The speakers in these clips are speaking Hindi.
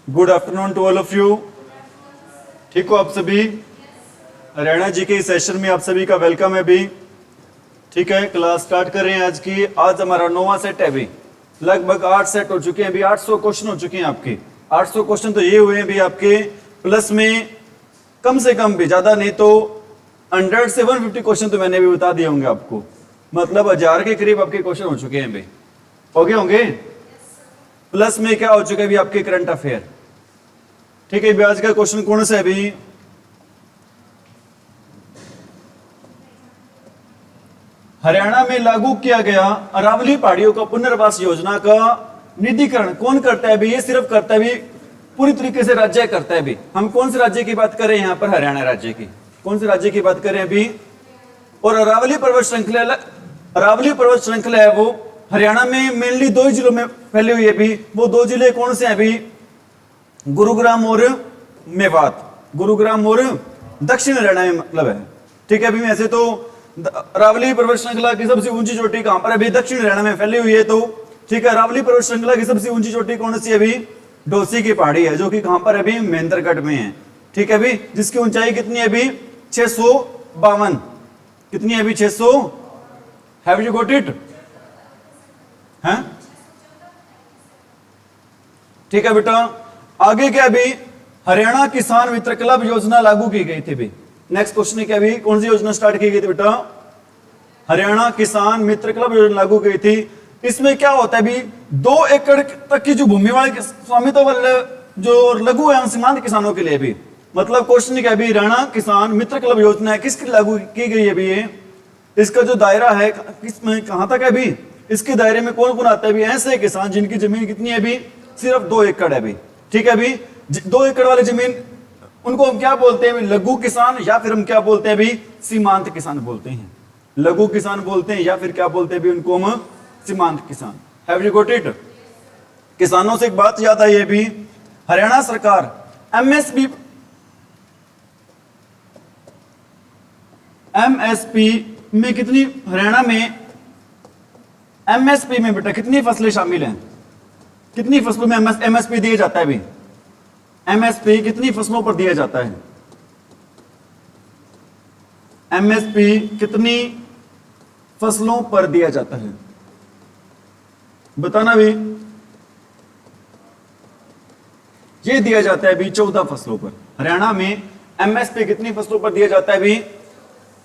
Good afternoon to all of you. ठीक हो आप सभी? हरियाणा जी के सेशन में आप सभी का वेलकम है भी। ठीक है, क्लास स्टार्ट कर रहे हैं आज की। आज हमारा 9वां सेट है भी। लगभग 8 सेट हो चुके हैं भी, 800 क्वेश्चन हो चुके हैं आपके। 800 क्वेश्चन तो ये हुए हैं भी आपके, प्लस में कम से कम भी, ज्यादा नहीं तो 100 से 150 क्वेश्चन तो मैंने भी बता दिए होंगे आपको। मतलब 1000 के करीब आपके क्वेश्चन हो चुके हैं भी। हो गए होंगे। प्लस में क्या हो चुका है भी आपके करंट अफेयर। ठीक है, आज का क्वेश्चन कौन सा है भी? हरियाणा में लागू किया गया अरावली पहाड़ियों का पुनर्वास योजना का निधिकरण कौन करता है भी? ये सिर्फ करता है भी, पूरी तरीके से राज्य करता है भी। हम कौन से राज्य की बात कर रहे हैं यहाँ पर? हरियाणा राज्य की। कौन से राज्य की बात कर रहे हैं अभी? और अरावली पर्वत श्रृंखला है वो हरियाणा में मेनली 2 जिलों में फैली हुई है भी। वो 2 जिले कौन से हैं अभी? गुरुग्राम और मेवात। गुरुग्राम और दक्षिण हरियाणा में मतलब है। ठीक है, अभी ऐसे तो अरावली पर्वत श्रृंखला की सबसे ऊंची चोटी कहां पर? अभी दक्षिण हरियाणा में फैली हुई है। तो ठीक है, अरावली पर्वत श्रृंखला की सबसे ऊंची चोटी कौन सी है अभी? डोसी की पहाड़ी है, जो कि कहां पर अभी? महेंद्रगढ़ में है। ठीक है अभी, जिसकी ऊंचाई कितनी है अभी? 652। कितनी है अभी? 600। Have you got it? हैं? ठीक है बेटा, आगे क्या अभी? हरियाणा किसान मित्र क्लब योजना लागू की गई थी भी। नेक्स्ट क्वेश्चन है क्या अभी? कौन सी योजना स्टार्ट की गई थी बेटा? हरियाणा किसान मित्र क्लब योजना लागू की गई थी। इसमें क्या होता है भी? 2 एकड़ तक की जो भूमि वाले स्वामित्व वाले जो लघु एवं सीमांत किसानों के लिए भी, मतलब क्वेश्चन क्या अभी? हरियाणा किसान मित्र क्लब योजना है, किसकी लागू की गई है भी? इसका जो दायरा है किसमें, कहां तक है भी? इसके दायरे में कौन कौन आता है भी? ऐसे किसान जिनकी जमीन कितनी है भी? सिर्फ 2 एकड़ है भी। ठीक है अभी, 2 एकड़ वाली जमीन, उनको हम क्या बोलते हैं? लघु किसान, या फिर हम क्या बोलते हैं भी? सीमांत किसान बोलते हैं। लघु किसान बोलते हैं, या फिर क्या बोलते हैं भी? उनको हम सीमांत किसान। Have you got it? किसानों से एक बात याद आई है भी, हरियाणा सरकार एमएसपी में कितनी, हरियाणा में एमएसपी में बेटा कितनी फसलें शामिल हैं? कितनी फसलों में एमएसपी दिया जाता है भी? एमएसपी कितनी फसलों पर दिया जाता है? एमएसपी कितनी फसलों पर दिया जाता है? बताना भी। ये दिया जाता है भी 14 फसलों पर। हरियाणा में एमएसपी कितनी फसलों पर दिया जाता है भी?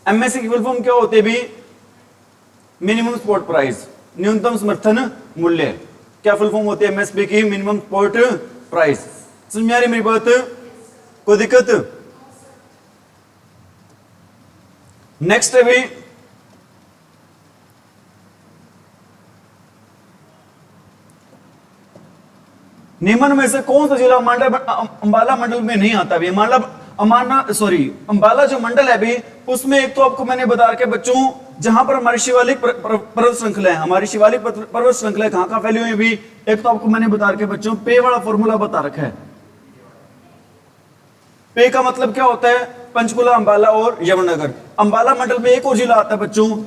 एमएसपी की फुल फॉर्म क्या होती है भी? मिनिमम सपोर्ट प्राइस, न्यूनतम समर्थन मूल्य। क्या फुल फॉर्म होती है एमएसपी की? Minimum support price. समझ में आ रही मेरी बात? कोई दिक्कत? नेक्स्ट है भी, निम्न में से कौन सा जिला अंबाला मंडल में नहीं आता भी? अंबाला जो मंडल है भी, उसमें एक तो आपको मैंने बता रखा है बच्चों, जहां पर हमारी शिवालिक पर्वत श्रृंखला है, हमारी शिवालिक पर्वत श्रृंखला कहां कहां फैली हुई है भी? एक तो आपको मैंने बता रखा है बच्चों, पे वाला फॉर्मूला बता रखा है। पे का मतलब क्या होता है? पंचकुला, अंबाला और यमुनानगर। अंबाला मंडल में एक और जिला आता है बच्चों,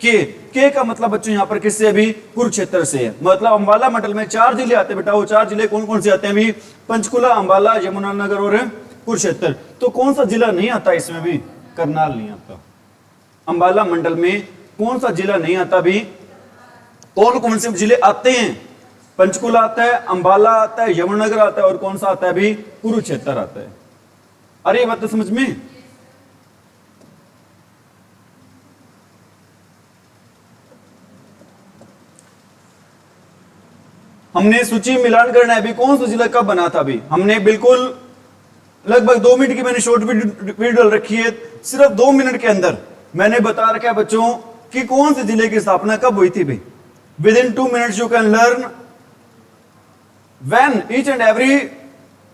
के का मतलब बच्चों यहां पर किससे अभी? कुरुक्षेत्र से है। मतलब अंबाला मंडल में 4 जिले आते हैं बेटा। वो 4 जिले कौन कौन से आते हैं अभी? पंचकुला, अंबाला, यमुनानगर और कुरुक्षेत्र। तो कौन सा जिला नहीं आता इसमें भी? करनाल नहीं आता। अंबाला मंडल में कौन सा जिला नहीं आता भी? कौन कौन से जिले आते हैं? पंचकुला आता है, अंबाला आता है, यमुनानगर आता है, और कौन सा आता है भी? कुरुक्षेत्र आता है। अरे ये बात तो समझ में? हमने सूची मिलान करना है अभी, कौन सा जिला कब बना था अभी? हमने बिल्कुल लगभग 2 मिनट की मैंने शॉर्ट वीडियो डाल रखी है। सिर्फ 2 मिनट के अंदर मैंने बता रखा है बच्चों कि कौन से जिले की स्थापना कब हुई थी भी। With in 2 minutes you can learn when each and every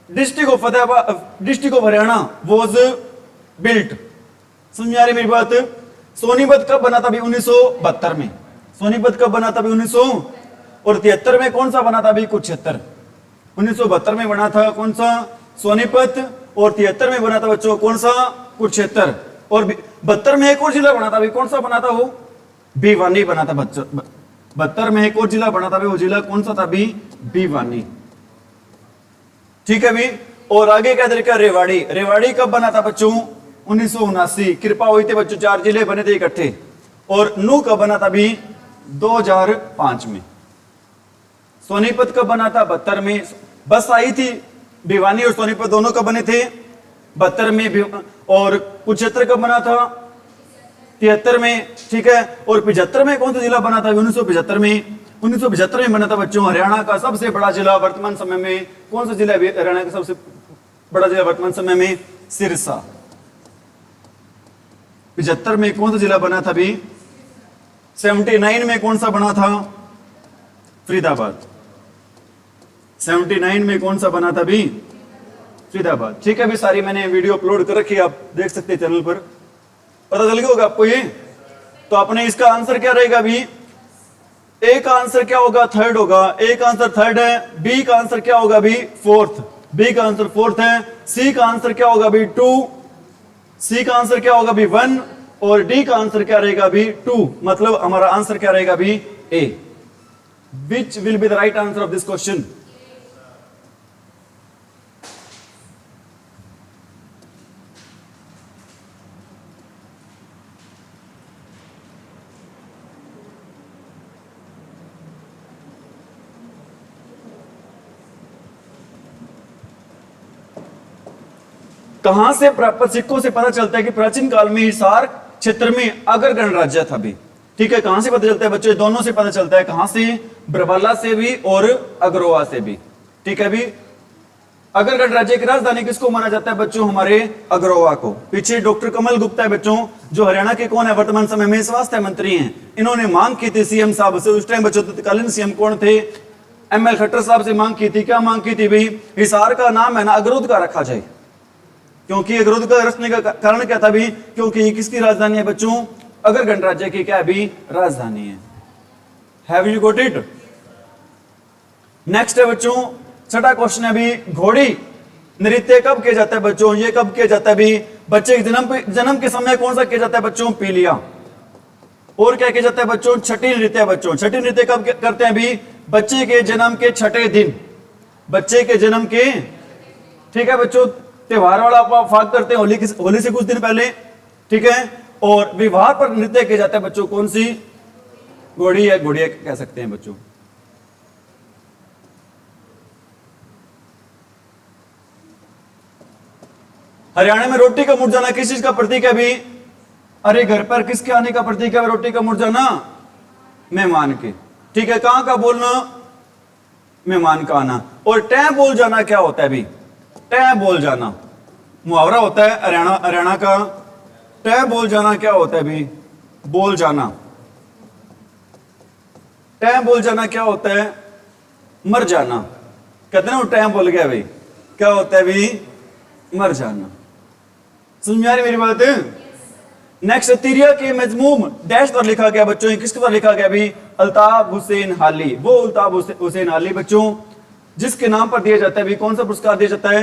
district of Haryana was built. समझ में आ रही मेरी बात? सोनीपत कब बना था अभी? 1972 में। सोनीपत कब बना था अभी? 1973 में। कौन सा बना था अभी? कुरुक्षेत्र। 1972 में बना था कौन सा? सोनीपत। और 73 में बना था बच्चों कौन सा? कुरुक्षेत्र। और 72 में एक और जिला बना था अभी, कौन सा बना था वो? भिवानी बना था बच्चों। 72 में एक और जिला बना था भी, वो जिला कौन सा था भी? भिवानी। ठीक है भी। और आगे क्या तरीका? रेवाड़ी। रेवाड़ी कब बना था बच्चों? 1979। कृपा हुई थी बच्चों, 4 जिले बने थे इकट्ठे। और नू कब बना था भी? 2005 में। सोनीपत कब बना था? 72 में। बस आई थी, भिवानी और सोनीपत दोनों कब बने थे? 72 में। और कुरुक्षेत्र कब बना था? 73 में। ठीक है। और 75 में कौन सा जिला बना था? 1975 में। 1975 में बना था बच्चों हरियाणा का सबसे बड़ा जिला वर्तमान समय में। कौन सा जिला है हरियाणा का सबसे बड़ा जिला वर्तमान समय में? सिरसा। 75 में कौन सा जिला बना था भी? 79 में कौन सा बना था? फरीदाबाद। 79 में कौन सा बना था भी? फरीदाबाद। ठीक है। अभी सारी मैंने वीडियो अपलोड कर रखी है, आप देख सकते हैं चैनल पर। पता चल गया होगा आपको ये। तो अपने इसका आंसर क्या रहेगा अभी? ए का आंसर क्या होगा? थर्ड होगा। ए का आंसर थर्ड है। बी का आंसर क्या होगा अभी? फोर्थ। बी का आंसर फोर्थ है। सी का आंसर क्या होगा अभी? 2। सी का आंसर क्या होगा अभी? 1। और डी का आंसर क्या रहेगा अभी? 2। मतलब हमारा आंसर क्या रहेगा अभी? A. Which will be the right answer of this question? कहां से प्राप्त सिक्कों से पता चलता है कि प्राचीन काल में हिसार क्षेत्र में अगर गणराज्य था भी? ठीक है। कहां से पता चलता है बच्चों? दोनों से पता चलता है। कहां से? बरवाला से भी और अग्रोहा से भी। ठीक है भी। अगर गणराज्य की राजधानी किसको माना जाता है बच्चों? हमारे अग्रोहा को। पीछे डॉक्टर कमल गुप्ता है बच्चों, जो हरियाणा के कौन है? वर्तमान समय में स्वास्थ्य मंत्री हैं। इन्होंने मांग की थी सीएम साहब से, उस टाइम बच्चों तत्कालीन सीएम कौन थे? एमएल खट्टर साहब से मांग की थी। क्या मांग की थी भाई? हिसार का नाम है ना अगरोध का रखा जाए। क्योंकि अगरोध का रचने का कारण क्या था भी? क्योंकि ये किसकी राजधानी है बच्चों? अगर गणराज्य की क्या भी राजधानी है। Have you got it? Next है बच्चों, छठा क्वेश्चन है भी, घोड़ी नृत्य कब किया जाता है बच्चों? ये कब किया जाता है भी? बच्चे के जन्म के समय कौन सा किया जाता है बच्चों? पीलिया। और क्या किया जाता है बच्चों? छठी नृत्य। बच्चों छठी नृत्य कब करते हैं भी? बच्चे के जन्म के छठे दिन। बच्चे के जन्म के, ठीक है बच्चों, त्योहार वाला फाग करते हैं होली से कुछ दिन पहले। ठीक है। और विवाह पर नृत्य किया जाता है बच्चों कौन सी? घोड़ी या घोड़िया कह सकते हैं बच्चों। हरियाणा में रोटी का मुड़ जाना किस चीज का प्रतीक है भी? अरे घर पर किसके आने का प्रतीक है रोटी का मुड़ जाना? मेहमान के। ठीक है। कहां का बोलना? मेहमान का आना। और टै बोल जाना क्या होता है भी? टै बोल जाना मुहावरा होता है हरियाणा का। टै बोल जाना क्या होता है भी? बोल जाना। टै बोल जाना क्या होता है? मर जाना। कहते ना टै बोल गया भाई, क्या होता है भी? मर जाना। समझ में आ रही मेरी बात? नेक्स्ट, तिरिया के मजमूम डैश पर लिखा गया बच्चों? किसके पर लिखा गया भी? अल्ताफ हुसैन हाली। वो अल्ताफ हुसैन हाली बच्चों जिसके नाम पर दिया जाता है भी कौन सा पुरस्कार दिया जाता है?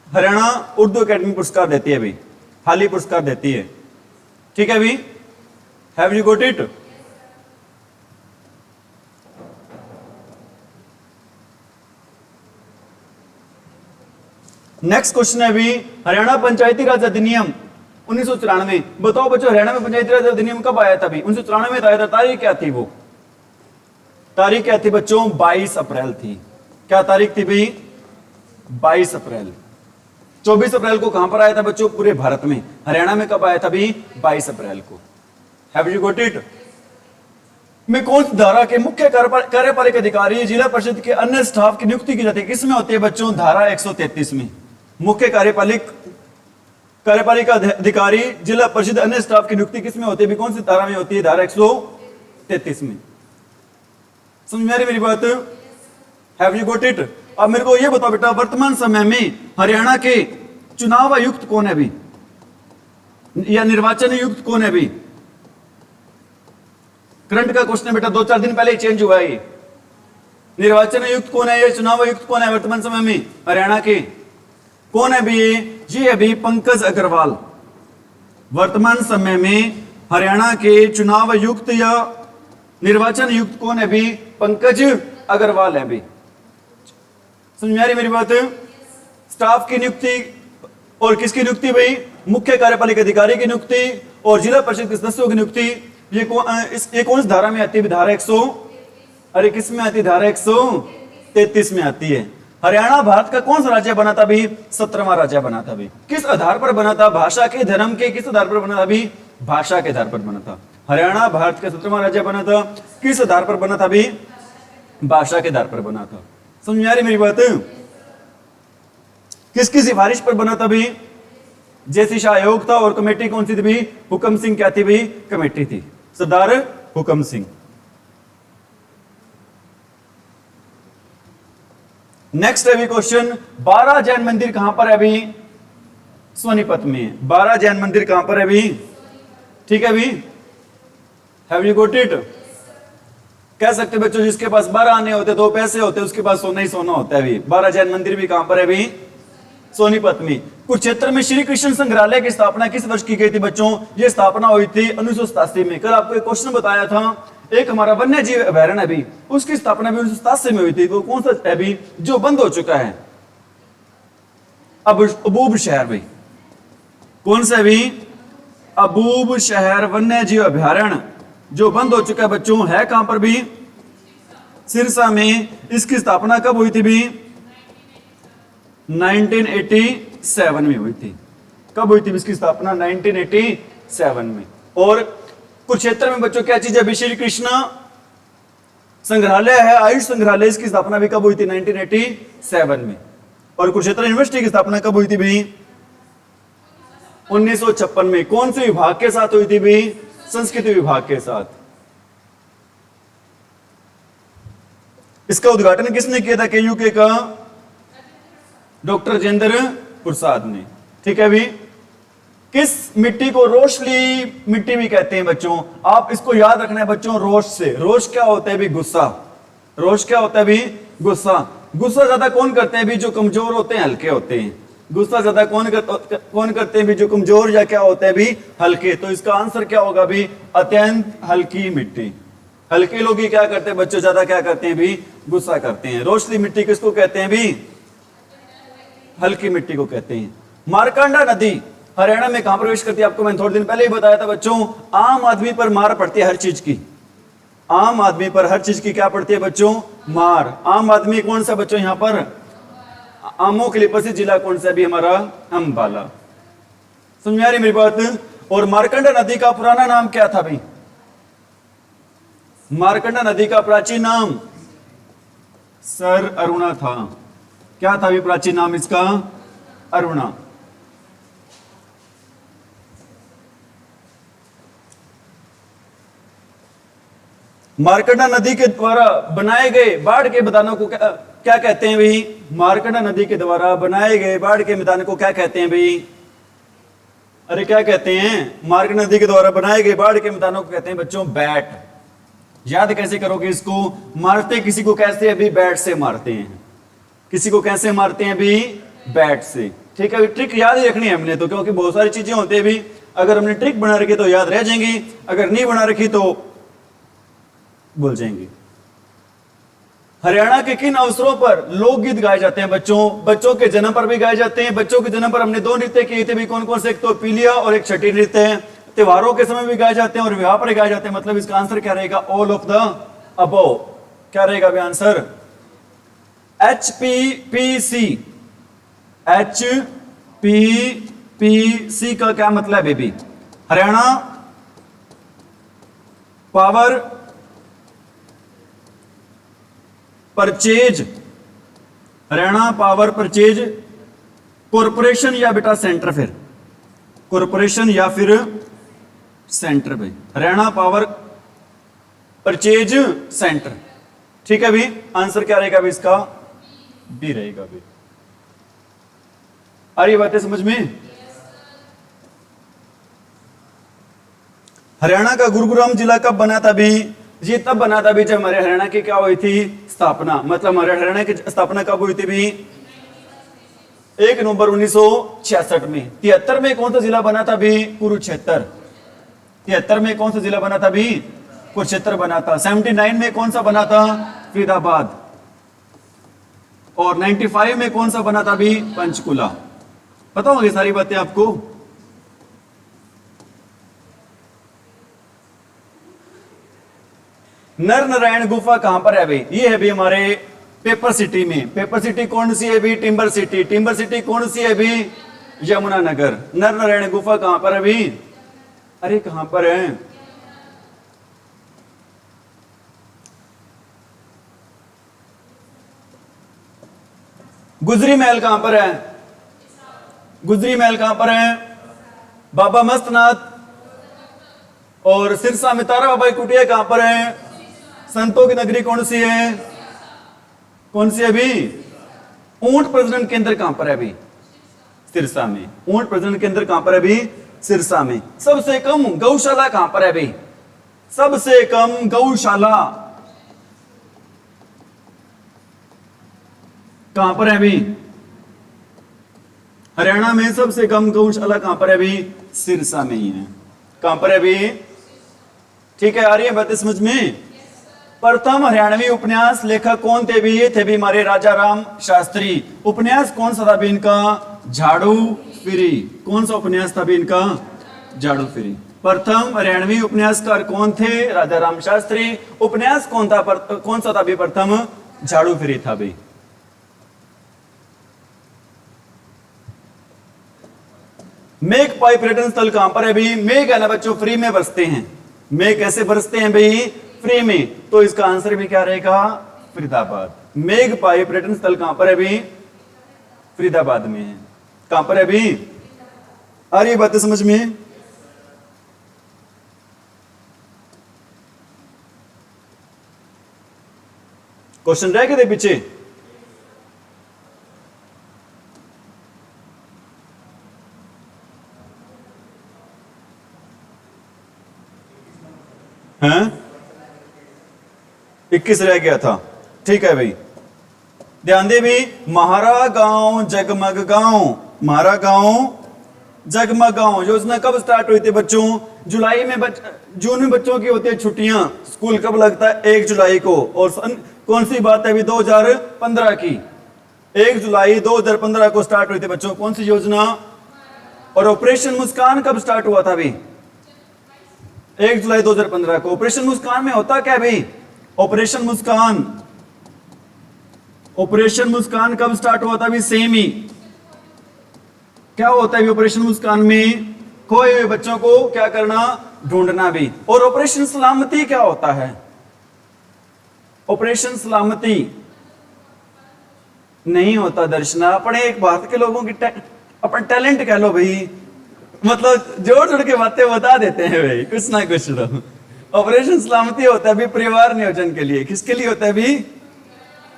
हरियाणा उर्दू एकेडमी पुरस्कार देती है भी, हाली पुरस्कार देती है। ठीक है भी। Have you got it? Next question है भी, हरियाणा पंचायती राज अधिनियम 1994। बताओ बच्चों हरियाणा में पंचायती राज अधिनियम कब आया था भी? 1994 में आया था। तारीख क्या थी? वो तारीख क्या थी बच्चों? 22 अप्रैल थी। क्या तारीख थी भाई? 22 अप्रैल। 24 अप्रैल को कहां पर आया था बच्चों? पूरे भारत में। हरियाणा में कब आया था भी? 22 अप्रैल को। Have you got it? में कौन सी धारा के मुख्य कार्यपालिक अधिकारी जिला परिषद के अन्य स्टाफ की नियुक्ति की जाती है? किसमें होती है बच्चों? धारा 133 में। मुख्य कार्यपालिका अधिकारी जिला परिषद अन्य स्टाफ की नियुक्ति किसमें होती है? कौन सी धारा में होती है? धारा 133 में। समझ में आ रही मेरी बात? Have you got it? अब मेरे को ये बताओ बेटा, वर्तमान समय में हरियाणा के चुनाव आयुक्त कौन है भी, या निर्वाचन आयुक्त कौन है भी? करंट का क्वेश्चन है बेटा, 2-4 दिन पहले ही चेंज हुआ है। निर्वाचन आयुक्त कौन है? या चुनाव आयुक्त कौन है वर्तमान समय में हरियाणा के? कौन है भी? जी अभी पंकज अग्रवाल। वर्तमान समय में हरियाणा के चुनाव आयुक्त या निर्वाचन आयुक्त कौन है भी? पंकज अग्रवाल है भी। समझ में आ रही मेरी बात? स्टाफ की नियुक्ति और किसकी नियुक्ति भाई? मुख्य कार्यपालिका अधिकारी की नियुक्ति और जिला परिषद के सदस्यों की नियुक्ति। ये कौन सी धारा में आती है? धारा 100, अरे किस में आती है? धारा 133 में आती है। हरियाणा भारत का कौन सा राज्य बना था भी? 17वां राज्य बना था भी। किस आधार पर बना था? भाषा के, धर्म के, किस आधार पर बना था भी? भाषा के आधार पर बना था। हरियाणा भारत का 17वां राज्य बना था, किस आधार पर बना था भी? भाषा के आधार पर बना था। समझ में आ रही मेरी बात? किसकी सिफारिश पर बना था भी? जैसी शाह आयोग था और कमेटी कौन सी थी भी? हुकम सिंह क्या थी भी? कमेटी थी, सरदार हुकम सिंह। नेक्स्ट है भी क्वेश्चन, 12 जैन मंदिर कहां पर है भी? सोनीपत में। 12 जैन मंदिर कहां पर है भी? ठीक है भी, हैव यू गॉट इट? कह सकते बच्चों जिसके पास 12 आने होते, 2 पैसे होते, उसके पास सोना ही सोना होता है भी। 12 जैन मंदिर भी कहां पर है भी? सोनीपत में। कुरुक्षेत्र में श्री कृष्ण संग्रहालय की स्थापना किस वर्ष की गई थी बच्चों? यह स्थापना हुई थी 1987 में। कल आपको एक क्वेश्चन बताया था, एक हमारा वन्य जीव अभयारण्य भी, उसकी स्थापना भी 1987 में हुई थी। वो कौन सा है भी? जो बंद हो चुका है, अब अबूब शहर भाई। कौन सा भी? अबूब शहर वन्य जीव अभयारण्य जो बंद हो चुका है बच्चों, है कहां पर भी? सिरसा में। इसकी स्थापना कब हुई थी भी? 1987 में हुई थी। कब हुई थी इसकी स्थापना? 1987 में। और कुरुक्षेत्र में बच्चों क्या चीज है? श्री कृष्ण संग्रहालय है, आयुष संग्रहालय। इसकी स्थापना भी कब हुई थी? 1987 में। और कुरुक्षेत्र यूनिवर्सिटी की स्थापना कब हुई थी भी? 1956 में। कौन से विभाग के साथ हुई थी भी? संस्कृति विभाग के साथ। इसका उद्घाटन किसने किया था केयूके का? डॉक्टर राजेंद्र प्रसाद ने। ठीक है भी। किस मिट्टी को रोशली मिट्टी भी कहते हैं बच्चों? आप इसको याद रखना है बच्चों, रोश से। रोश क्या होता है भी? गुस्सा। रोश क्या होता है भी? गुस्सा। गुस्सा ज्यादा कौन करते हैं भी? जो कमजोर होते हैं, हल्के होते हैं। गुस्सा ज्यादा कौन करते हैं भी? जो कमजोर या क्या होते हैं भी? हल्के। तो इसका आंसर क्या होगा भी? अत्यंत हल्की मिट्टी। हल्के लोग ही क्या करते हैं बच्चों? ज्यादा क्या करते हैं भी? गुस्सा करते हैं। रोशली मिट्टी किसको कहते हैं भी? हल्की मिट्टी को कहते हैं। मारकंडा नदी हरियाणा में कहां प्रवेश करती है? आपको मैंने थोड़े दिन पहले ही बताया था बच्चों। आम आदमी पर मार पड़ती है हर चीज की। आम आदमी पर हर चीज की क्या पड़ती है बच्चों? मार। आम आदमी कौन सा बच्चों? यहां पर आमों के लिए प्रसिद्ध जिला कौन सा भी? हमारा अंबाला। समझ में आ रही मेरी बात? और मारकंडा नदी का पुराना नाम क्या था भाई? मारकंडा नदी का प्राचीन नाम सर अरुणा था। क्या था भी प्राचीन नाम इसका? अरुणा। मारकंडा नदी के द्वारा बनाए गए बाढ़ के मैदानों को क्या कहते हैं भाई? मारकंडा नदी के द्वारा बनाए गए बाढ़ के मैदान को क्या कहते हैं भाई? अरे क्या कहते हैं? मारकंडा नदी के द्वारा बनाए गए बाढ़ के मैदानों को कहते हैं बच्चों बैट। याद कैसे करोगे इसको? मारते किसी को कैसे? अभी बैट से मारते हैं। किसी को कैसे मारते हैं भी? बैट से। ठीक है, ट्रिक याद ही रखनी है हमने तो, क्योंकि बहुत सारी चीजें होती है भी। अगर हमने ट्रिक बना रखी तो याद रह जाएंगी, अगर नहीं बना रखी तो भूल जाएंगे। हरियाणा के किन अवसरों पर लोकगीत गाए जाते हैं बच्चों? बच्चों के जन्म पर भी गाए जाते हैं। बच्चों के जन्म पर हमने 2 नृत्य किए थे भी। कौन कौन से? एक तो पीलिया और एक छठी नृत्य है। त्योहारों के समय भी गाए जाते हैं और विवाह पर गाए जाते हैं। मतलब इसका आंसर क्या रहेगा? All of the above. क्या रहेगा भी आंसर? HPPC। HPPC का क्या मतलब है baby? Haryana power purchase. Haryana power purchase corporation या बेटा सेंटर? फिर कॉरपोरेशन या फिर सेंटर भाई। Haryana power purchase centre. ठीक है भी। आंसर क्या रहेगा भी इसका? डी रहेगा भी। आ रही बातें समझ में? हरियाणा का गुरुग्राम जिला कब बना था भी? ये तब बना था भी जब हमारे हरियाणा की क्या हुई थी? स्थापना। मतलब हमारे हरियाणा की स्थापना कब हुई थी भी? 1 नवंबर 1966 में। 73 में कौन सा जिला बना था भी? कुरुक्षेत्र। 73 में कौन सा जिला बना था भी? कुरुक्षेत्र बना था। 79 में कौन सा बना था? फरीदाबाद। और 95 में कौन सा बना था अभी? पंचकुला। पता होगी सारी बातें आपको। नर नारायण गुफा कहां पर है भाई? ये है भाई हमारे पेपर सिटी में। पेपर सिटी कौन सी है भी? Timber city. टिम्बर सिटी कौन सी है भी? यमुनानगर। नर नारायण गुफा कहां पर है भी? अरे कहां पर है? गुजरी महल कहां पर है? गुजरी महल कहां पर है? बाबा मस्तनाथ। और सिरसा में तारा बाबा की कुटिया कहां पर है? संतों की नगरी कौन सी है? कौन सी है अभी? ऊंट प्रजनन केंद्र कहां पर है अभी? सिरसा में। ऊंट प्रजनन केंद्र कहां पर है अभी? सिरसा में। सबसे कम गौशाला कहां पर है अभी? सबसे कम गौशाला कहां पर है अभी? हरियाणा में सबसे कम गौशाला कहां पर है अभी? सिरसा में ही है। कहां पर है अभी? ठीक है, आ रही है बात समझ में? प्रथम हरियाणवी उपन्यास लेखक कौन थे भी? ये थे भी हमारे राजा राम शास्त्री। उपन्यास कौन सा था भी इनका? झाड़ू फिरी। कौन सा उपन्यास था भी इनका? झाड़ू फिरी। प्रथम हरियाणवी उपन्यासकार कौन थे? राजा राम शास्त्री। उपन्यास कौन था? कौन सा था भी प्रथम? झाड़ू फिरी था भी। मेघ पाई पर्यटन स्थल कहां पर है भी? मेघ है ना बच्चों, फ्री में बरसते हैं। मेघ कैसे बरसते हैं भाई? फ्री में। तो इसका आंसर भी क्या रहेगा? फरीदाबाद। मेघ पाई पर्यटन स्थल कहां पर है भी? फरीदाबाद में है। कहां पर है भी? आ रही बातें समझ में? क्वेश्चन रह गए थे पीछे? हैं? 21 रह गया था। ठीक है भाई, ध्यान दे भी। म्हारा गांव जगमग गांव। म्हारा गांव जगमग गांव योजना कब स्टार्ट हुई थी बच्चों? जुलाई में जून में बच्चों की होती है छुट्टियां। स्कूल कब लगता है? 1 जुलाई को। और सन कौन सी बात है अभी? 2015 की। 1 जुलाई 2015 को स्टार्ट हुई थी बच्चों कौन सी योजना? और ऑपरेशन मुस्कान कब स्टार्ट हुआ था अभी? 1 जुलाई 2015 को। ऑपरेशन मुस्कान में होता क्या भाई? ऑपरेशन मुस्कान, ऑपरेशन मुस्कान कब स्टार्ट हुआ था अभी? सेम ही। क्या होता है ऑपरेशन मुस्कान में? खोए हुए बच्चों को क्या करना? ढूंढना भी। और ऑपरेशन सलामती क्या होता है? ऑपरेशन सलामती नहीं होता दर्शना। अपने एक भारत के लोगों की अपन टैलेंट कह लो भाई, मतलब जोड़ जोड़ के बातें बता देते हैं भाई, कुछ ना कुछ तो। ऑपरेशन सलामती होता है भी परिवार नियोजन के लिए। किसके लिए होता है भी?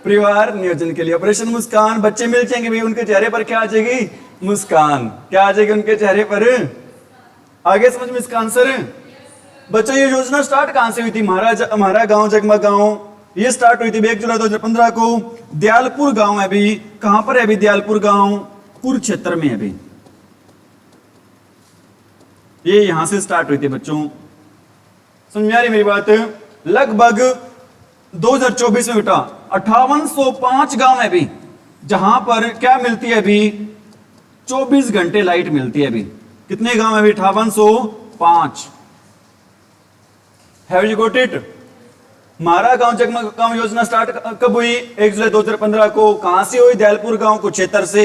परिवार नियोजन के लिए। ऑपरेशन मुस्कान, बच्चे मिल जाएंगे भाई, उनके चेहरे पर क्या आ जाएगी? मुस्कान। क्या आ जाएगी उनके चेहरे पर? आगे समझ में इसका आंसर? बच्चों ये योजना स्टार्ट कहां से हुई थी? हमारा गांव जगमग गांव ये स्टार्ट हुई थी 1 जुलाई 2015 को। दयालपुर गांव है अभी। कहां पर है अभी दयालपुर गांव? कुरुक्षेत्र में है अभी। ये यहां से स्टार्ट हुई थी बच्चों। समझ में आ रही मेरी बात? लगभग 2024 में बेटा 5805 गांव है अभी जहां पर क्या मिलती है अभी? 24 घंटे लाइट मिलती है अभी। कितने गांव है अभी? 5805। Have you got it? हमारा गांव जगमग गांव योजना स्टार्ट कब हुई? 1 जुलाई 2015 को। कहां से हुई? दयालपुर गांव कुरुक्षेत्र से।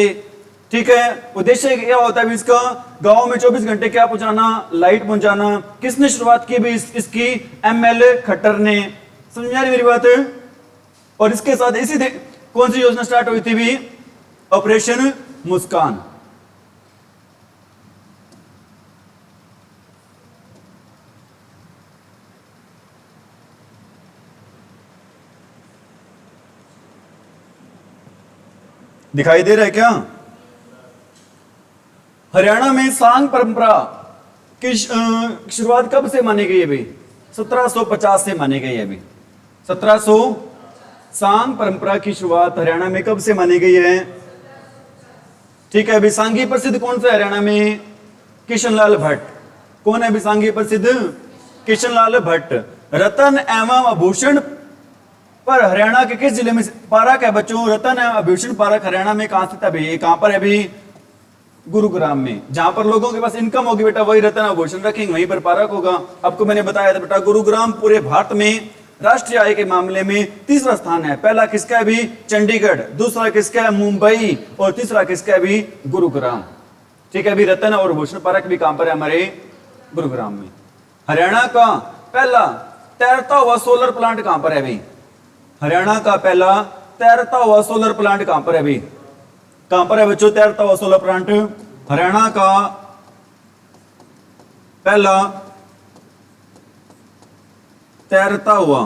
ठीक है, उद्देश्य क्या होता है इसका? गांव में 24 घंटे क्या पहुंचाना? लाइट पहुंचाना। किसने शुरुआत की भी इसकी? ML खट्टर ने। समझ में आ रही मेरी बात? और इसके साथ इसी कौन सी योजना स्टार्ट हुई थी भी? ऑपरेशन मुस्कान। दिखाई दे रहा है क्या? हरियाणा में सांग परंपरा की शुरुआत कब से मानी गई है भाई? 1750 से मानी गई है अभी। 1700 सांग परंपरा की शुरुआत हरियाणा में कब से मानी गई है? ठीक है अभी। सांगी प्रसिद्ध कौन सा हरियाणा में? किशनलाल भट्ट। कौन है अभी सांगी प्रसिद्ध? किशनलाल भट्ट। रतन एवं आभूषण पर हरियाणा के किस जिले में पार्क है बच्चों? रतन एवं आभूषण पार्क हरियाणा में कहां स्थित है भाई? ये कहां पर है अभी? गुरुग्राम में। जहां पर लोगों के पास इनकम होगी बेटा वही रतन आभूषण रखेंगे, वहीं पर पार्क होगा। आपको मैंने बताया था बेटा गुरुग्राम पूरे भारत में राष्ट्रीय आय के मामले में तीसरा स्थान है। पहला किसका है भी? चंडीगढ़। दूसरा किसका है? मुंबई। और तीसरा किसका है भी? गुरुग्राम। ठीक है अभी रतन और आभूषण पार्क भी कहां पर है? हमारे गुरुग्राम में। हरियाणा का पहला तैरता हुआ सोलर प्लांट कहां पर है भाई? हरियाणा का पहला तैरता हुआ सोलर प्लांट कहां पर है भाई? कहां पर है बच्चों तैरता हुआ सोलर प्लांट? हरियाणा का पहला तैरता हुआ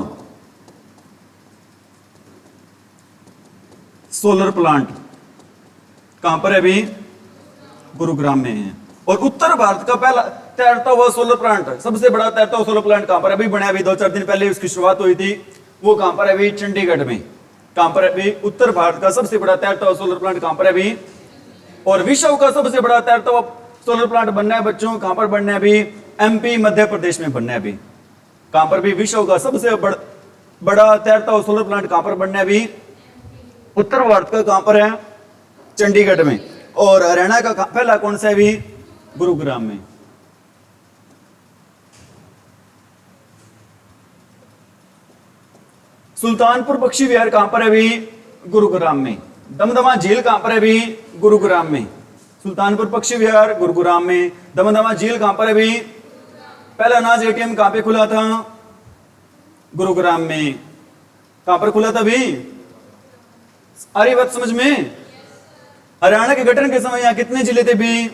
सोलर प्लांट कहां पर है अभी? गुरुग्राम में है। और उत्तर भारत का पहला तैरता हुआ सोलर प्लांट, सबसे बड़ा तैरता हुआ सोलर प्लांट कहां पर अभी बना? अभी 2-4 दिन पहले उसकी शुरुआत हुई थी। वो कहां पर है अभी? चंडीगढ़ में। कहां पर है अभी? उत्तर भारत का सबसे बड़ा तैरता हुआ सोलर प्लांट कहां पर है अभी? और विश्व का सबसे बड़ा तैरता हुआ सोलर प्लांट बनना है बच्चों, कहां पर बनना है अभी? एमपी मध्य प्रदेश में बनना है अभी। कहां पर भी? विश्व का सबसे बड़ा तैरता हुआ सोलर प्लांट कहां पर बनना है अभी? उत्तर भारत का कहां पर है? चंडीगढ़ में। और हरियाणा का पहला कौन सा है अभी? गुरुग्राम में। सुल्तानपुर पक्षी विहार कहां पर है अभी? गुरुग्राम में। दमदमा झील कहां पर है अभी? गुरुग्राम में। सुल्तानपुर पक्षी विहार गुरुग्राम में। दमदमा झील कहां पर है अभी? पहला अनाज एटीएम कहां पे खुला था? गुरुग्राम में। कहां पर खुला था अभी? आ रही बात समझ में? हरियाणा के गठन के समय यहां कितने जिले थे भी?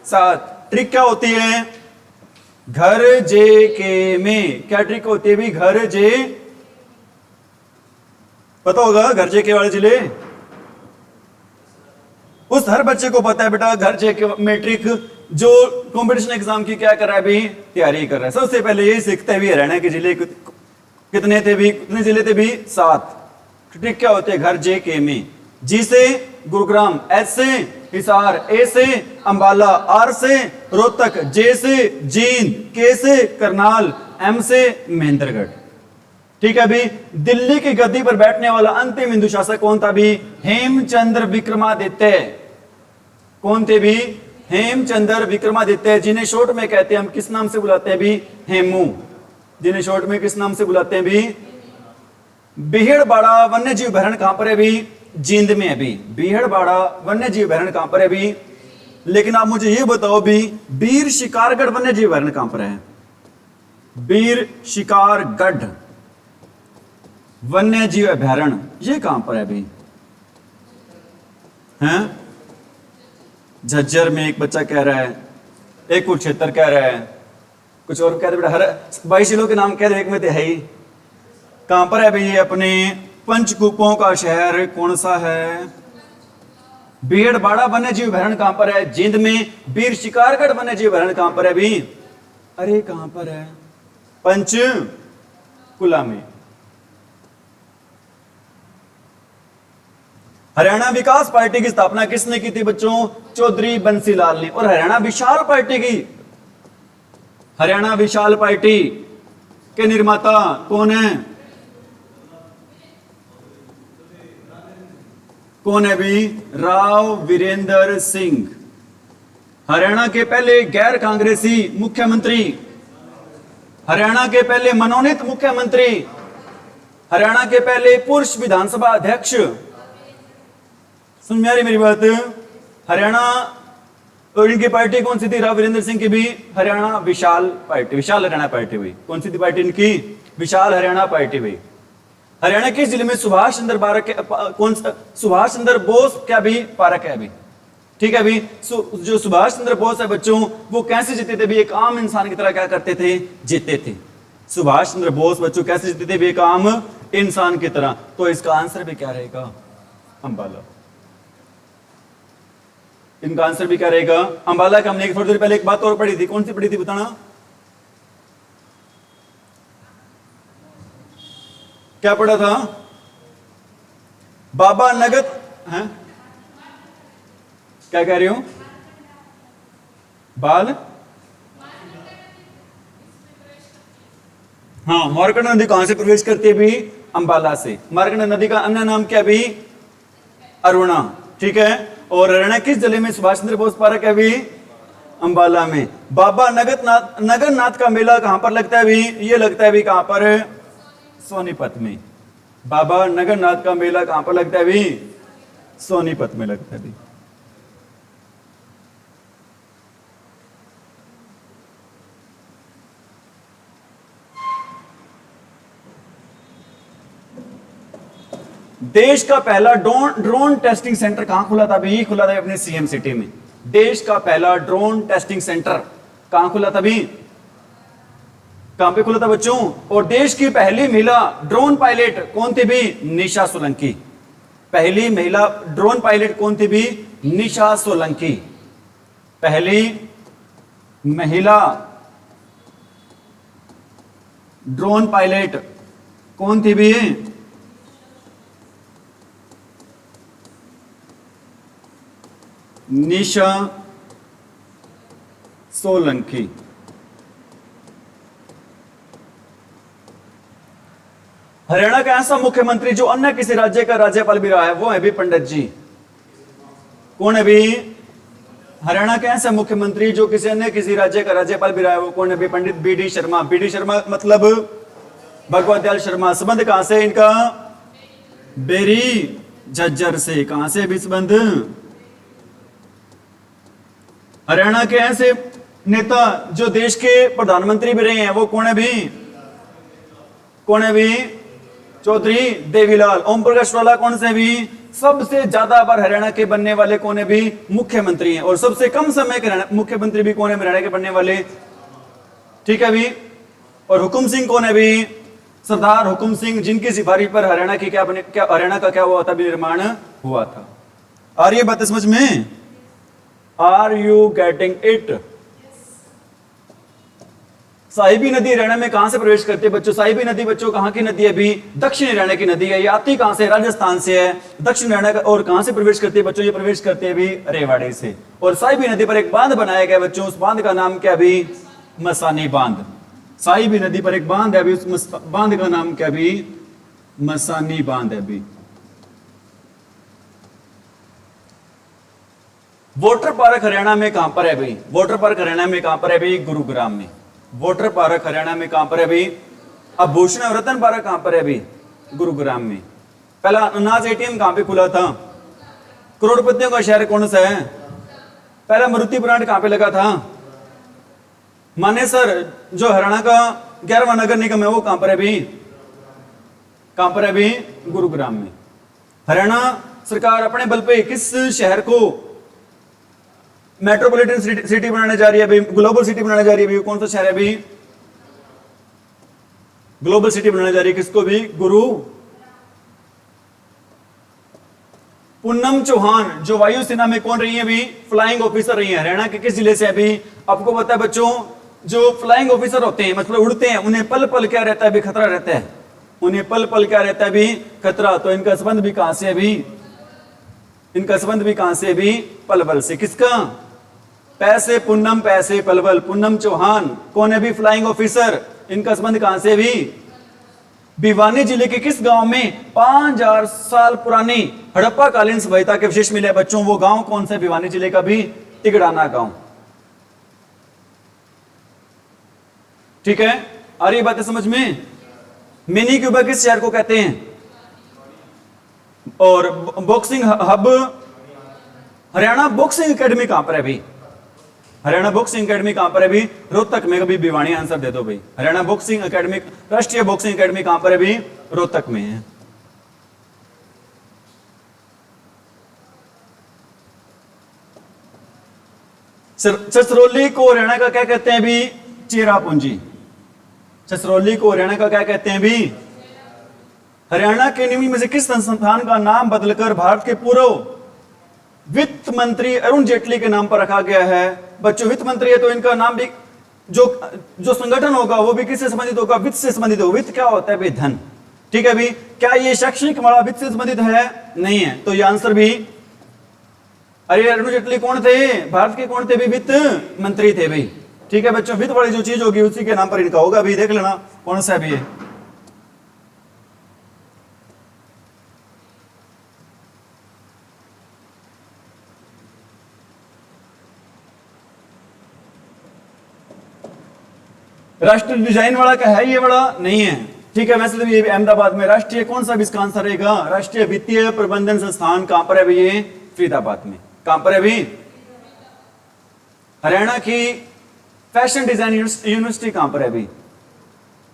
7। ट्रिक क्या होती है? घर जे के में क्या ट्रिक होती है भी? घर जे, पता होगा घर जे के वाले जिले? उस हर बच्चे को पता है बेटा घर जे के मैट्रिक जो कंपटीशन एग्जाम की क्या कर रहा है भी? तैयारी कर रहा है। सबसे पहले यही सीखते भी हरियाणा के जिले कितने थे भी? कितने जिले थे भी? 7। ट्रिक क्या होते हैं? घर जे के में। जी से गुरुग्राम, एच से हिसार, ए से अंबाला, आर से रोहतक, जे से जींद, के से करनाल, एम से महेंद्रगढ़। ठीक है भी। दिल्ली की गद्दी पर बैठने वाला अंतिम हिंदू शासक कौन था भी? हेमचंद्र विक्रमादित्य। कौन थे भी? हेमचंद्र विक्रमादित्य, जिन्हें शॉर्ट में कहते हैं हम किस नाम से बुलाते हैं भी? हेमू। जिन्हें शॉर्ट में किस नाम से बुलाते हैं भी? बिहड़बाड़ा वन्य जीव अभयारण्य कहां पर है भी? जींद में है भी। बिहड़बाड़ा वन्य जीव अभयारण्य कहां पर है भी? लेकिन आप मुझे ये बताओ भी बीर शिकारगढ़ वन्य जीव अभयारण्य कहां पर है? बीर शिकारगढ़ वन्य जीव अभयारण्य ये कहां पर है भी? हैं? झज्जर में एक बच्चा कह रहा है, एक कुरुक्षेत्र कह रहा है, कुछ और कह रहे बेटा। हर 22 जिलों के नाम कह रहे, एक में तो है ही। कहां पर है भाई ये? अपने पंचकूपों का शहर कौन सा है? बिहड़बाड़ा वन्य जीव अभयारण्य कहां पर है? जींद में। बीर शिकारगढ़ वन्य जीव अभयारण्य कहां पर है भी? अरे कहां पर है? पंचकुला में। हरियाणा विकास पार्टी की स्थापना किसने की थी बच्चों? चौधरी बंसीलाल ने। और हरियाणा विशाल पार्टी की, हरियाणा विशाल पार्टी के निर्माता कौन है? कौन है भी? राव वीरेंद्र सिंह। हरियाणा के पहले गैर कांग्रेसी मुख्यमंत्री, हरियाणा के पहले मनोनीत मुख्यमंत्री, हरियाणा के पहले पुरुष विधानसभा अध्यक्ष। सुन में आ रही मेरी बात? हरियाणा और इनकी पार्टी कौन सी थी? राव वीरेंद्र सिंह की भी हरियाणा विशाल पार्टी, विशाल हरियाणा पार्टी हुई। कौन सी थी पार्टी इनकी? विशाल हरियाणा पार्टी हुई। हरियाणा किस जिले में सुभाष चंद्र पार्क, कौन सा? सुभाष चंद्र बोस क्या भी पार्क है अभी? ठीक है अभी। जो सुभाष चंद्र बोस है बच्चों, वो कैसे जीते थे भी? एक आम इंसान की तरह क्या करते थे? जीते थे। सुभाष चंद्र बोस बच्चों कैसे जीते थे भी? एक आम इंसान की तरह। तो इसका आंसर भी क्या रहेगा? अंबाला। इनका आंसर भी क्या रहेगा? अंबाला का। हमने थोड़ी देर पहले एक बात और पढ़ी थी, कौन सी पढ़ी थी बताना? क्या पढ़ा था? बाबा नगद हैं? क्या कह रही हूं? बाल हाँ, मार्कंडा नदी कहां से प्रवेश करती है भी? अंबाला से। मार्कंडा नदी का अन्य नाम क्या भी? अरुणा। ठीक है। और हरियाणा किस जिले में सुभाष चंद्र बोस पार्क है भी? अंबाला में। बाबा नगरनाथ का मेला कहां पर लगता है भी? ये लगता है भी कहां पर? सोनीपत में। बाबा नगरनाथ का मेला कहां पर लगता है भी? सोनीपत में लगता है भी। देश का पहला ड्रोन टेस्टिंग सेंटर कहां खुला था भी? खुला था अपने सीएम सिटी में। देश का पहला ड्रोन टेस्टिंग सेंटर कहां खुला था भी? कहां पे खुला था बच्चों? और देश की पहली महिला ड्रोन पायलट कौन थी भी? निशा सोलंकी। पहली महिला ड्रोन पायलट कौन थी भी? निशा सोलंकी। पहली महिला ड्रोन पायलट कौन थी भी? निशा सोलंकी। हरियाणा का ऐसा मुख्यमंत्री जो अन्य किसी राज्य का राज्यपाल भी रहा है वो है भी पंडित जी। कौन है भी? हरियाणा के ऐसा मुख्यमंत्री जो किसी राज्य का राज्यपाल भी रहा है वो कौन है भी? पंडित बीडी शर्मा। बीडी शर्मा मतलब भगवत दयाल शर्मा। संबंध कहां से इनका? बेरी झज्जर से। कहां से भी संबंध? हरियाणा के ऐसे नेता जो देश के प्रधानमंत्री भी रहे हैं वो कौन है भी? कौन है भी? चौधरी देवीलाल। ओम प्रकाश वाला कौन से भी? सबसे ज्यादा बार हरियाणा के बनने वाले कौन है भी? मुख्यमंत्री हैं। और सबसे कम समय के मुख्यमंत्री भी कौन है हरियाणा के बनने वाले? ठीक है भी। और हुकुम सिंह कौन है भी? सरदार हुकुम सिंह, जिनकी सिफारिश पर हरियाणा की हरियाणा का क्या हुआ था भी? निर्माण हुआ था। आ रही है बात समझ में? Are you getting it? Sahibi नदी हरियाणा में कहां से प्रवेश करती है बच्चों? साहिबी नदी बच्चों कहां की नदी है भी? दक्षिण हरियाणा की नदी है। ये आती कहां से? राजस्थान से है। दक्षिण हरियाणा का। और कहां से प्रवेश करती है बच्चों? ये प्रवेश करती है भी रेवाड़ी से। और साहिबी नदी पर एक बांध बनाया गया बच्चों। उस बांध का नाम क्या भी? मसानी बांध। साहिबी नदी पर एक बांध है भी, उस बांध का नाम क्या भी? मसानी बांध है भी। वाटर पार्क हरियाणा में कहां पर है भाई? वाटर पार्क हरियाणा में कहां पर है भाई? गुरुग्राम में। वाटर पार्क हरियाणा में कहां पर है भाई? अब भूषण और रतन पार्क कहां पर है भाई? गुरुग्राम में। पहला अनाज एटीएम कहां पे खुला था? करोड़पतियों का शहर कौन सा है? पहला मारुति ब्रांड कहां पे लगा था? मानेसर जो हरियाणा का 11वां नगर निगम है वो कहां पर है भाई? कहां पर है भाई? गुरुग्राम में। हरियाणा सरकार अपने बल पे किस शहर को मेट्रोपॉलिटन सिटी बनाने जा रही है भाई? ग्लोबल सिटी बनाने जा रही है भाई? कौन सा शहर है भाई? ग्लोबल सिटी बनाने जा रही है किसको भी? गुरु पूनम चौहान जो वायुसेना में कौन रही है भी? फ्लाइंग ऑफिसर रही है। हरियाणा के किस जिले से है भी? आपको पता है बच्चों, जो फ्लाइंग ऑफिसर होते हैं मतलब उड़ते हैं, उन्हें पल पल क्या रहता है भी? खतरा रहता है। उन्हें पल पल क्या रहता है भी? खतरा। तो इनका संबंध भी कहां से है भी? इनका संबंध भी कहां से भी? पलवल से। किसका? पैसे पूनम, पैसे पलवल। पूनम चौहान कौन है भी? Flying officer. इनका संबंध कहां से भी? भिवानी जिले के किस गांव में 5000 साल पुरानी हड़प्पा कालीन सभ्यता के अवशेष मिले बच्चों? वो गांव कौन सा? भिवानी जिले का भी तिगड़ाना गांव। ठीक है। आ रही बातें समझ में? मिनी क्यूबा किस शहर को कहते हैं? और boxing hub Haryana boxing academy कहां पर है भाई? हरियाणा बॉक्सिंग एकेडमी कहां पर है भी? रोहतक में। कभी भिवानी आंसर दे दो भाई। हरियाणा बॉक्सिंग एकेडमी, राष्ट्रीय बॉक्सिंग एकेडमी कहां पर है भी? रोहतक में है। छछरौली को हरियाणा का क्या कहते हैं भी? चेरापूंजी। छछरौली को हरियाणा का क्या कहते हैं भी? हरियाणा के निम्न में से किस संस्थान का नाम बदलकर भारत के पूर्व वित्त मंत्री अरुण जेटली के नाम पर रखा गया है? बच्चों वित्त मंत्री है तो इनका नाम भी जो संगठन होगा वो भी किससे संबंधित होगा? वित्त से संबंधित होगा। वित्त क्या होता है भाई? धन। ठीक है भी। क्या ये शैक्षणिक वाला वित्त से संबंधित है? नहीं है। तो ये आंसर भी। अरे अरुण जेटली कौन थे? भारत के कौन थे भी? वित्त मंत्री थे भाई। ठीक है बच्चों, विद वाली जो चीज होगी उसी के नाम पर इनका होगा। अभी देख लेना कौन सा भी है। राष्ट्रीय डिजाइन वाला का है ये वाला नहीं है, ठीक है। वैसे तो ये अहमदाबाद में राष्ट्रीय कौन सा भी इसका आंसर रहेगा, राष्ट्रीय वित्तीय प्रबंधन संस्थान कहां पर है भी, ये फरीदाबाद में। कहां पर है भी, हरियाणा की फैशन डिजाइन यूनिवर्सिटी कहां पर है भी,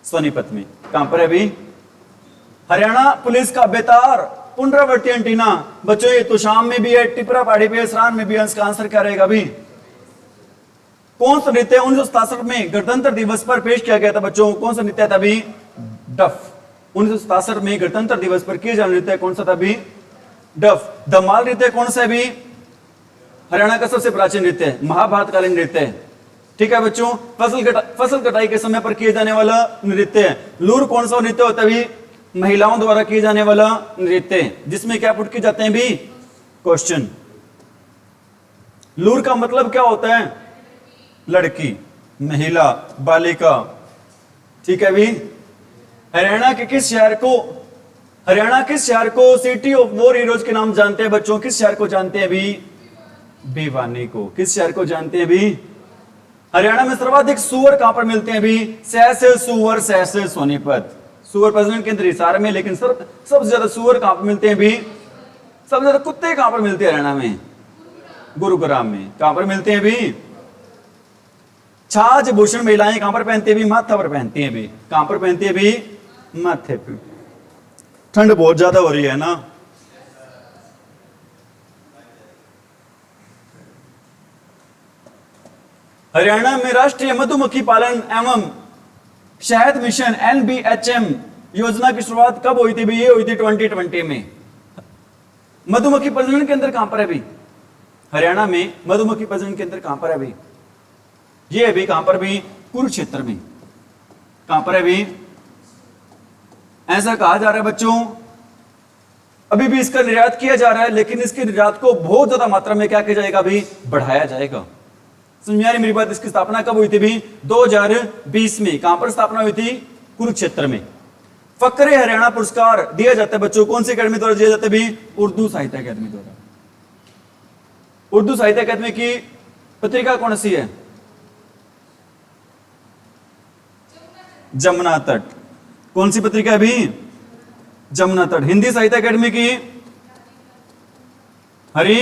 सोनीपत में। कहां पर है भी, हरियाणा पुलिस का बेतार पुनरावर्ती एंटीना। बच्चों ये तो शाम में भी है, टिपरा पहाड़ी पे, सरान में भी है। इसका आंसर क्या रहेगा भी, कौन सा नृत्य 1967 में गणतंत्र दिवस पर पेश किया गया था बच्चों, कौन सा नृत्य था भी, डफ। 1967 में गणतंत्र दिवस पर किया जाने नृत्य कौन सा था भी, डफ। धमाल नृत्य कौन सा है भी, हरियाणा का सबसे प्राचीन नृत्य है, महाभारत कालीन नृत्य है, ठीक है बच्चों। फसल कटाई के समय पर किए जाने वाला नृत्य है। लूर कौन सा नृत्य होता है भी, महिलाओं द्वारा किए जाने वाला नृत्य है, जिसमें क्या पुट किए जाते हैं भी, क्वेश्चन। लूर का मतलब क्या होता है, लड़की, महिला, बालिका, ठीक है भी। हरियाणा के किस शहर को, हरियाणा किस शहर को सिटी ऑफ वॉर हीरोज के नाम जानते हैं बच्चों, किस शहर को जानते हैं भी, भिवानी को। किस शहर को जानते हैं भी, हरियाणा में सर्वाधिक सुअर कहां पर मिलते हैं भी, सहस सुअर सहस सोनीपत। सुअर प्रजनन केंद्र हिसार में, लेकिन सबसे ज्यादा सुअर कहां पर मिलते हैं भी, सबसे ज्यादा कुत्ते कहां पर मिलते हैं हरियाणा में, गुरुग्राम में। कहां पर मिलते हैं भी, छाछ भूषण महिलाएं कहां पर पहनती है भी, माथा पर पहनती हैं भी। कहां पर पहनती है भी, माथे पे। ठंड बहुत ज्यादा हो रही है ना। हरियाणा में राष्ट्रीय मधुमक्खी पालन एवं शहद मिशन NBHM योजना की शुरुआत कब हुई थी भी, ये हुई थी 2020 में। मधुमक्खी प्रजनन केंद्र कहां पर है भी, हरियाणा में मधुमक्खी प्रजनन केंद्र कहां पर है भी, ये अभी कहां पर भी, कुरुक्षेत्र में। कहां पर है भी, ऐसा कहा जा रहा है बच्चों। अभी भी इसका निर्यात किया जा रहा है, लेकिन इसके निर्यात को बहुत ज्यादा मात्रा में क्या किया जाएगा भी, बढ़ाया जाएगा। समझ में आ रही मेरी बात। इसकी स्थापना कब हुई थी भी, 2020 में। कहां पर स्थापना हुई थी, कुरुक्षेत्र में। फकरे हरियाणा पुरस्कार दिया जाता है बच्चों, कौन सी अकेडमी द्वारा दिया जाता है भी, उर्दू साहित्य अकेदमी द्वारा। उर्दू साहित्य अकेदमी की पत्रिका कौन सी है, जमुना तट। कौन सी पत्रिका है भी, जमुना तट। हिंदी साहित्य अकेडमी की हरि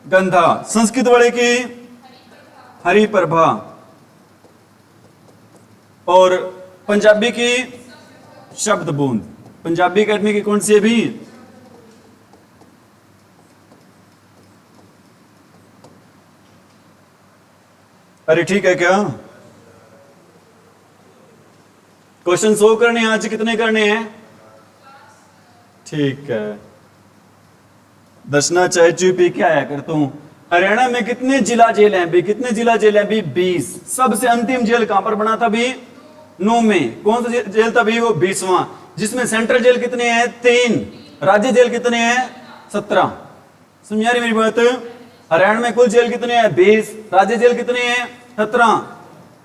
गंधा। संस्कृत वाले की हरि प्रभा। और पंजाबी की शब्द बूंद। पंजाबी अकेडमी की कौन सी है भी, अरे ठीक है क्या, क्वेश्चन 100 करने हैं आज, कितने करने हैं, ठीक है। दर्शना चाहे चुपी क्या आया करता हूं। हरियाणा में कितने जिला जेल हैं भी, कितने जिला जेल हैं भी, 20। सबसे अंतिम जेल कहां पर बना था भी, 9 में। कौन सा जेल था भी, वो 20वां, जिसमें सेंट्रल जेल कितने हैं, 3। राज्य जेल कितने हैं, 17। समझ आ रही मेरी बात। हरियाणा में कुल जेल कितने हैं, 20। राज्य जेल कितने हैं, 17।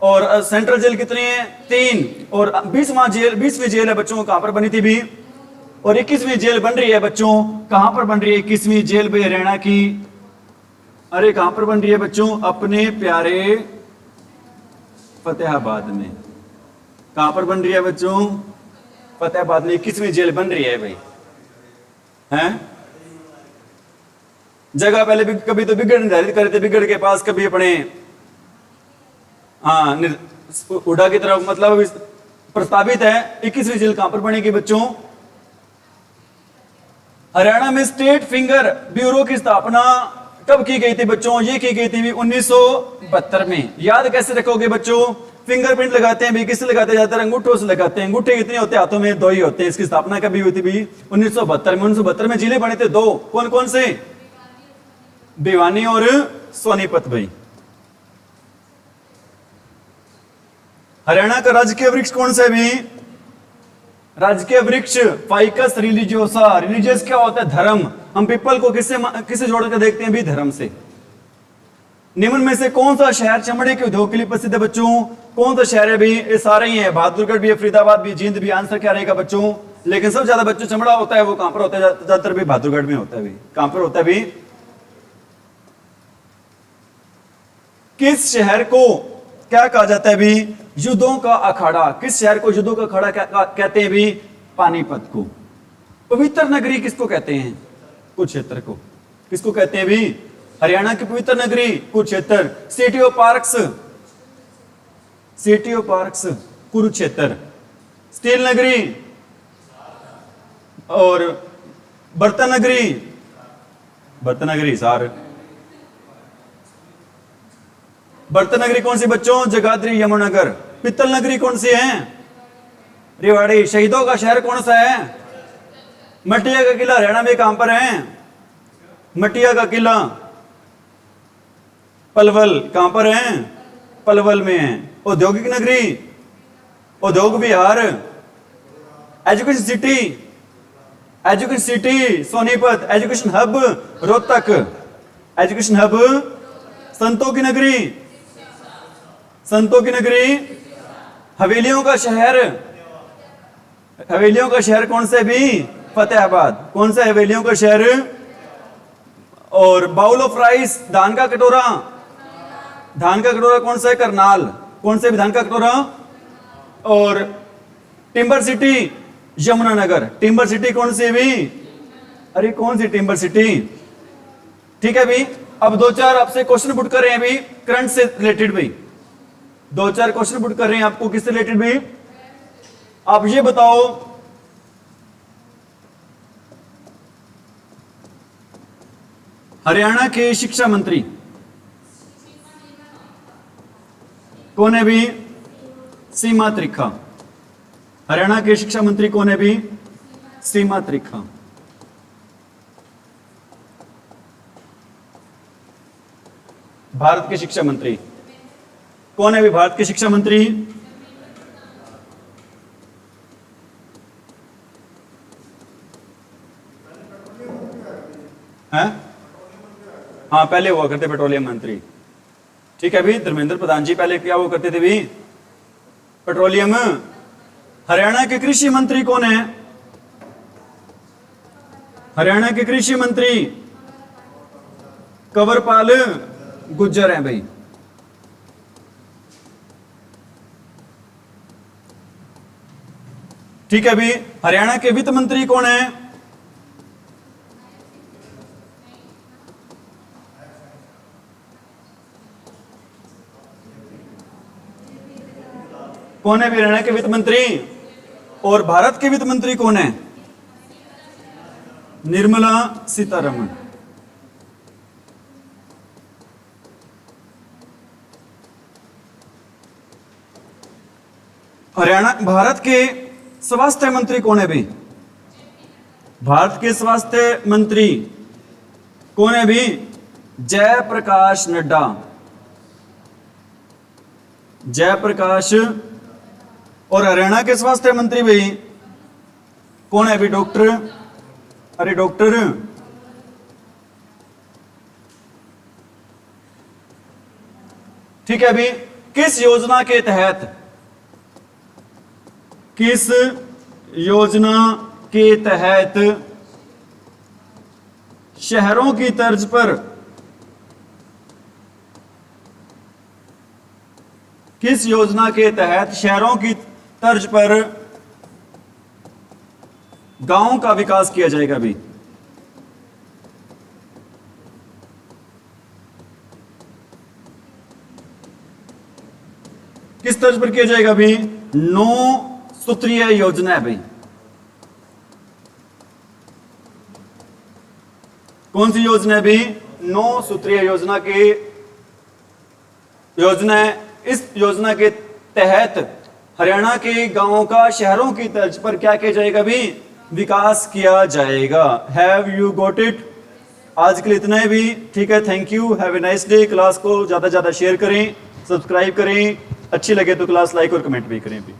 और सेंट्रल जेल कितने हैं, 3। और 20वीं जेल है बच्चों कहां पर बनी थी भी, और 21वीं जेल बन रही है बच्चों, कहां पर बन रही है 21वीं जेल भी हरियाणा की, अरे कहां पर बन रही है बच्चों, अपने प्यारे फतेहाबाद में। कहां पर बन रही है बच्चों, फतेहाबाद में 21वीं जेल बन रही है भाई, हैं। जगह पहले भी कभी तो बिगड़ निर्धारित करे थे, बिगड़ के पास कभी अपने उड़ा की तरफ, मतलब प्रस्तावित है 21वीं जेल कहां पर बनेगी बच्चों, हरियाणा में स्टेट फिंगर ब्यूरो की स्थापना कब की गई थी बच्चों, ये की गई थी 1972 में। याद कैसे रखोगे बच्चों, फिंगरप्रिंट लगाते हैं भी, किससे लगाते हैं, ज्यादातर अंगूठों से लगाते हैं। अंगूठे कितने होते हैं, हाथों में 2 ही होते हैं। इसकी स्थापना कभी हुई थी भी, 1972 में। 1972 में जिले बने थे 2, कौन कौन से, भिवानी और सोनीपत भाई। हरियाणा का राजकीय वृक्ष कौन सा है भी, राजकीय वृक्ष फाइकस रिलीजियोसा। रिलीजियस क्या होता है, धर्म। हम पीपल को किससे जोड़ कर देखते हैं भी, धर्म से। निम्न में से कौन सा शहर चमड़े के उद्योग के लिए प्रसिद्ध है बच्चों? कौन सा शहर है भी? ये सारे ही है, बहादुरगढ़ भी है, फरीदाबाद भी, जींद भी। आंसर क्या रहेगा बच्चों? लेकिन सबसे ज्यादा बच्चों चमड़ा होता है वो कहां पर होता है? ज्यादातर भी बहादुरगढ़ में होता है भी। कहां पर होता है भी? किस शहर को क्या कहा जाता है भी? युद्धों का अखाड़ा। किस शहर को युद्धों का अखाड़ा कहते हैं भी? पानीपत को। पवित्र नगरी किसको कहते हैं? कुरुक्षेत्र को। किसको कहते हैं भी? हरियाणा की पवित्र नगरी Kurukshetra. City of parks, city of parks Kurukshetra. Steel नगरी और बर्तन नगरी, बर्तन नगरी हिसार। बर्तन नगरी कौन सी बच्चों? जगाधरी यमुनानगर। पित्तल नगरी कौन सी है? रेवाड़ी। शहीदों का शहर कौन सा है? मटिया का किला हरियाणा में कहां पर है? मटिया का किला पलवल। कहां पर है? पलवल में है। औद्योगिक नगरी, Udyog Vihar. Education city, education city Sonipat. Education hub Rohtak. Education hub संतों की नगरी, संतों की नगरी। हवेलियों का शहर, हवेलियों का शहर कौन सा भी? फतेहाबाद। कौन सा हवेलियों का शहर? और बाउल ऑफ राइस, धान का कटोरा, धान का कटोरा कौन सा है? करनाल। कौन सा भी धान का कटोरा? और timber city Yamunanagar. Timber city कौन सी भी? अरे कौन सी टिम्बर सिटी? ठीक है भी। अब दो चार आपसे क्वेश्चन पुट कर रहे हैं भी करंट से रिलेटेड भी। दो चार क्वेश्चन पुट कर रहे हैं आपको किससे रिलेटेड भी? आप ये बताओ, हरियाणा के शिक्षा मंत्री कौन है भी? सीमा त्रिखा। हरियाणा के शिक्षा मंत्री कौन है भी? सीमा त्रिखा। भारत के शिक्षा मंत्री कौन है भी? भारत के शिक्षा मंत्री हैं? हाँ, पहले हुआ करते पेट्रोलियम मंत्री। ठीक है भी। धर्मेंद्र प्रधान जी पहले क्या हुआ करते थे भी? पेट्रोलियम। हरियाणा के कृषि मंत्री कौन है? हरियाणा के कृषि मंत्री कंवरपाल गुज्जर हैं भाई। ठीक है भी। हरियाणा के वित्त मंत्री कौन है? कौन है भी हरियाणा के वित्त मंत्री? और भारत के वित्त मंत्री कौन है? निर्मला सीतारमण। हरियाणा भारत के स्वास्थ्य मंत्री कौन है भी? भारत के स्वास्थ्य मंत्री कौन है भी? जयप्रकाश नड्डा। जयप्रकाश। और हरियाणा के स्वास्थ्य मंत्री भी कौन है भी? डॉक्टर, अरे डॉक्टर ठीक है भी। किस योजना के तहत, किस योजना के तहत शहरों की तर्ज पर, किस योजना के तहत शहरों की तर्ज पर गांवों का विकास किया जाएगा भी? किस तर्ज पर किया जाएगा भी? 9 सूत्रीय योजना है भाई। कौन सी योजना है भी? 9 सूत्रीय योजना की योजना है। इस योजना के तहत हरियाणा के गांवों का शहरों की तर्ज पर क्या किया जाएगा भी? विकास किया जाएगा। Have you got it? आज के लिए इतना ही भी। ठीक है, thank you, have a nice day. Class को ज्यादा से ज्यादा शेयर करें, सब्सक्राइब करें, अच्छी लगे तो क्लास लाइक और कमेंट भी करें भी।